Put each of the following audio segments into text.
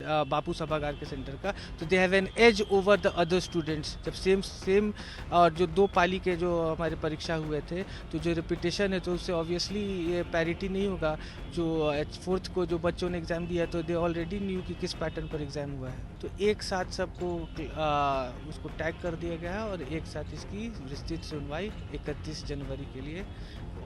बापू सभागार के सेंटर का, तो they have an edge over the other students. जब सेम और जो 2 पाली के जो हमारे परीक्षा हुए थे, तो जो रिपीटेशन है तो उससे ऑब्वियसली ये पैरिटी नहीं होगा। जो 4th को जो बच्चों ने एग्ज़ाम दिया तो दे ऑलरेडी न्यू कि किस पैटर्न पर एग्ज़ाम हुआ है। तो एक साथ सबको उसको टैग कर दिया गया है और एक साथ इसकी विस्तृत सुनवाई 31 जनवरी के लिए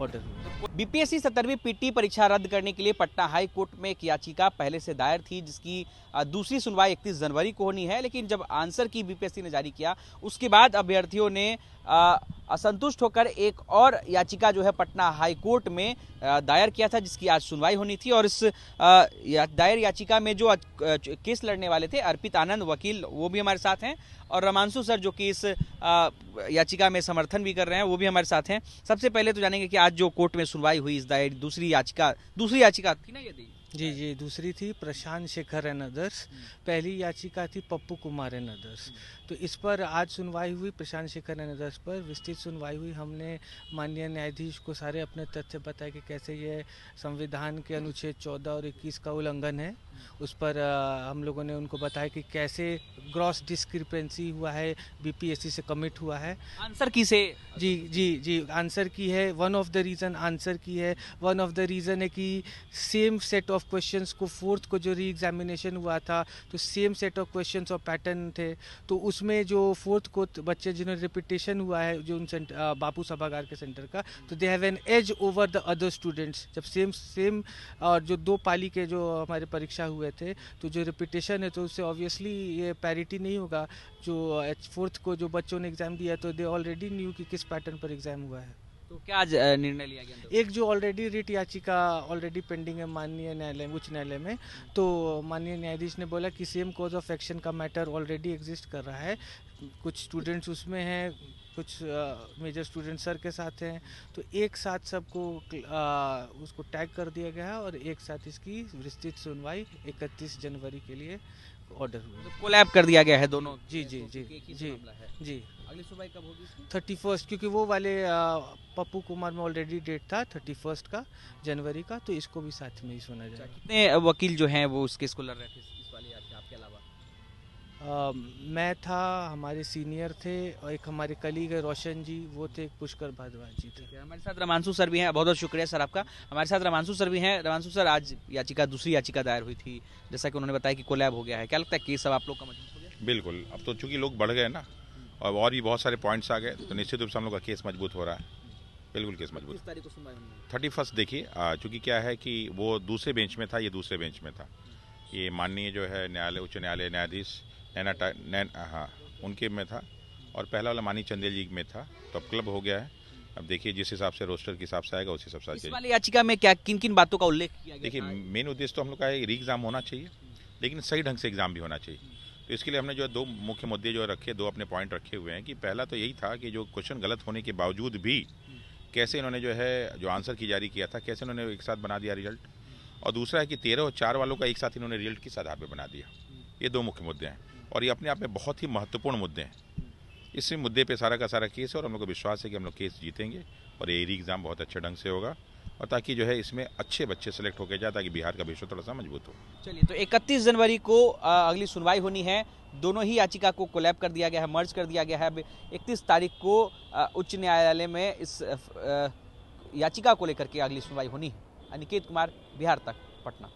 ऑर्डर हुआ। बीपीएससी 17वीं पीटी परीक्षा रद्द करने के लिए पटना हाई कोर्ट में एक याचिका पहले से दायर थी, जिसकी दूसरी सुनवाई 31 जनवरी को होनी है। लेकिन जब आंसर की बीपीएससी ने जारी किया, उसके बाद अभ्यर्थियों ने असंतुष्ट होकर एक और याचिका जो है पटना हाई कोर्ट में दायर किया था, जिसकी आज सुनवाई होनी थी। और इस दायर याचिका में जो केस लड़ने वाले थे, अर्पित आनंद वकील, वो भी हमारे साथ हैं, और रमांशु सर जो कि इस याचिका में समर्थन भी कर रहे हैं, वो भी हमारे साथ हैं। सबसे पहले तो जानेंगे कि आज जो कोर्ट में सुनवाई हुई इस दायर दूसरी याचिका थी ना यदि? जी, दूसरी थी प्रशांत शेखर एंड अदर्स, पहली याचिका थी पप्पू कुमार एंड अदर्स। तो इस पर आज सुनवाई हुई, प्रशांत शेखर एंड अदर्स पर विस्तृत सुनवाई हुई। हमने माननीय न्यायाधीश को सारे अपने तथ्य बताए कि कैसे ये संविधान के अनुच्छेद 14 और 21 का उल्लंघन है। उस पर हम लोगों ने उनको बताया कि कैसे ग्रॉस डिस्क्रिपेंसी हुआ है, बीपीएससी से कमिट हुआ है। आंसर की से जी आंसर की है। One of the reason answer की है। वन ऑफ द रीज़न है कि सेम सेट ऑफ क्वेश्चंस को 4th को जो री एग्जामिनेशन हुआ था, तो सेम सेट ऑफ क्वेश्चंस और पैटर्न थे। तो उसमें जो 4th को बच्चे जिन्होंने रिपीटेशन हुआ है जो उन बापू सभागार के सेंटर का, तो they have an edge over the other students. जब सेम और जो 2 पाली के जो हमारे परीक्षा हुए थे, तो जो रिपीटेशन है तो उससे ऑब्वियसली ये पैरिटी नहीं होगा। जो 4th को जो बच्चों ने एग्ज़ाम दिया तो दे ऑलरेडी न्यू कि किस पैटर्न पर एग्ज़ाम हुआ है। तो क्या आज निर्णय लिया गया? एक जो ऑलरेडी रिट याचिका ऑलरेडी पेंडिंग है माननीय न्यायालय उच्च न्यायालय में, तो माननीय न्यायाधीश ने बोला कि सेम कॉज ऑफ एक्शन का मैटर ऑलरेडी एग्जिस्ट कर रहा है। कुछ स्टूडेंट्स उसमें हैं, कुछ मेजर स्टूडेंट सर के साथ हैं, तो एक साथ सबको उसको टैग कर दिया गया है और एक साथ इसकी विस्तृत सुनवाई 31 जनवरी के लिए ऑर्डर हुआ। तो कोलैब कर दिया गया है दोनों? जी अगली सुनवाई कब होगी इसकी? 31, क्योंकि वो वाले पप्पू कुमार में ऑलरेडी डेट था 31 का जनवरी का, तो इसको भी साथ में ही सुना जाएगा। कितने वकील जो हैं वो उस केस को लड़ रहे थे इस वाली याचिका आपके अलावा? मैं था, हमारे सीनियर थे, और एक हमारे कलीग है रोशन जी, वो थे, एक पुष्कर भारद्वाज जी थे। हमारे साथ रमांशु सर भी हैं। बहुत बहुत शुक्रिया सर आपका। हमारे साथ रमांशु सर भी हैं। रमांशु सर, आज दूसरी याचिका दायर हुई थी, जैसा कि उन्होंने बताया कि कोलैब हो गया है, क्या लगता है केस अब आप लोग का मजबूत हो गया? बिल्कुल, अब तो चूंकि लोग बढ़ गए ना और भी बहुत सारे पॉइंट्स आ गए, तो निश्चित रूप से हम लोग का केस मजबूत हो रहा है। बिल्कुल केस मजबूत। किस तारीख को सुनवाई होनी है? 31 देखिए, चूंकि क्या है कि वो दूसरे बेंच में था, ये दूसरे बेंच में था। ये माननीय जो है न्यायालय उच्च न्यायालय न्यायाधीश उनके में था, और पहला वाला माननीय चंदेल जी में था, तो अब क्लब हो गया है। अब देखिए जिस हिसाब से रोस्टर के हिसाब से आएगा उस हिसाब से। इस वाली याचिका में क्या किन किन बातों का उल्लेख किया गया? देखिए, मेन उद्देश्य तो हम लोग का री एग्जाम होना चाहिए, लेकिन सही ढंग से एग्जाम भी होना चाहिए। तो इसके लिए हमने जो 2 मुख्य मुद्दे जो रखे, 2 अपने पॉइंट रखे हुए हैं कि पहला तो यही था कि जो क्वेश्चन गलत होने के बावजूद भी कैसे इन्होंने जो है जो आंसर की जारी किया था, कैसे इन्होंने एक साथ बना दिया रिजल्ट, और दूसरा है कि 13 और 4 वालों का एक साथ इन्होंने रिजल्ट किस आधार पर बना दिया। ये 2 मुख्य मुद्दे हैं और ये अपने आप में बहुत ही महत्वपूर्ण मुद्दे हैं। इसी मुद्दे पे सारा का सारा केस है और हम लोग को विश्वास है कि हम लोग केस जीतेंगे और ये री एग्ज़ाम बहुत अच्छे ढंग से होगा, और ताकि जो है इसमें अच्छे बच्चे सेलेक्ट होकर जाए, ताकि बिहार का भविष्य थोड़ा सा मजबूत हो। चलिए, तो 31 जनवरी को अगली सुनवाई होनी है। दोनों ही याचिका को कोलैब कर दिया गया है, मर्ज कर दिया गया है। अब 31 तारीख को उच्च न्यायालय में इस याचिका को लेकर के अगली सुनवाई होनी है। अनिकेत कुमार, बिहार तक, पटना।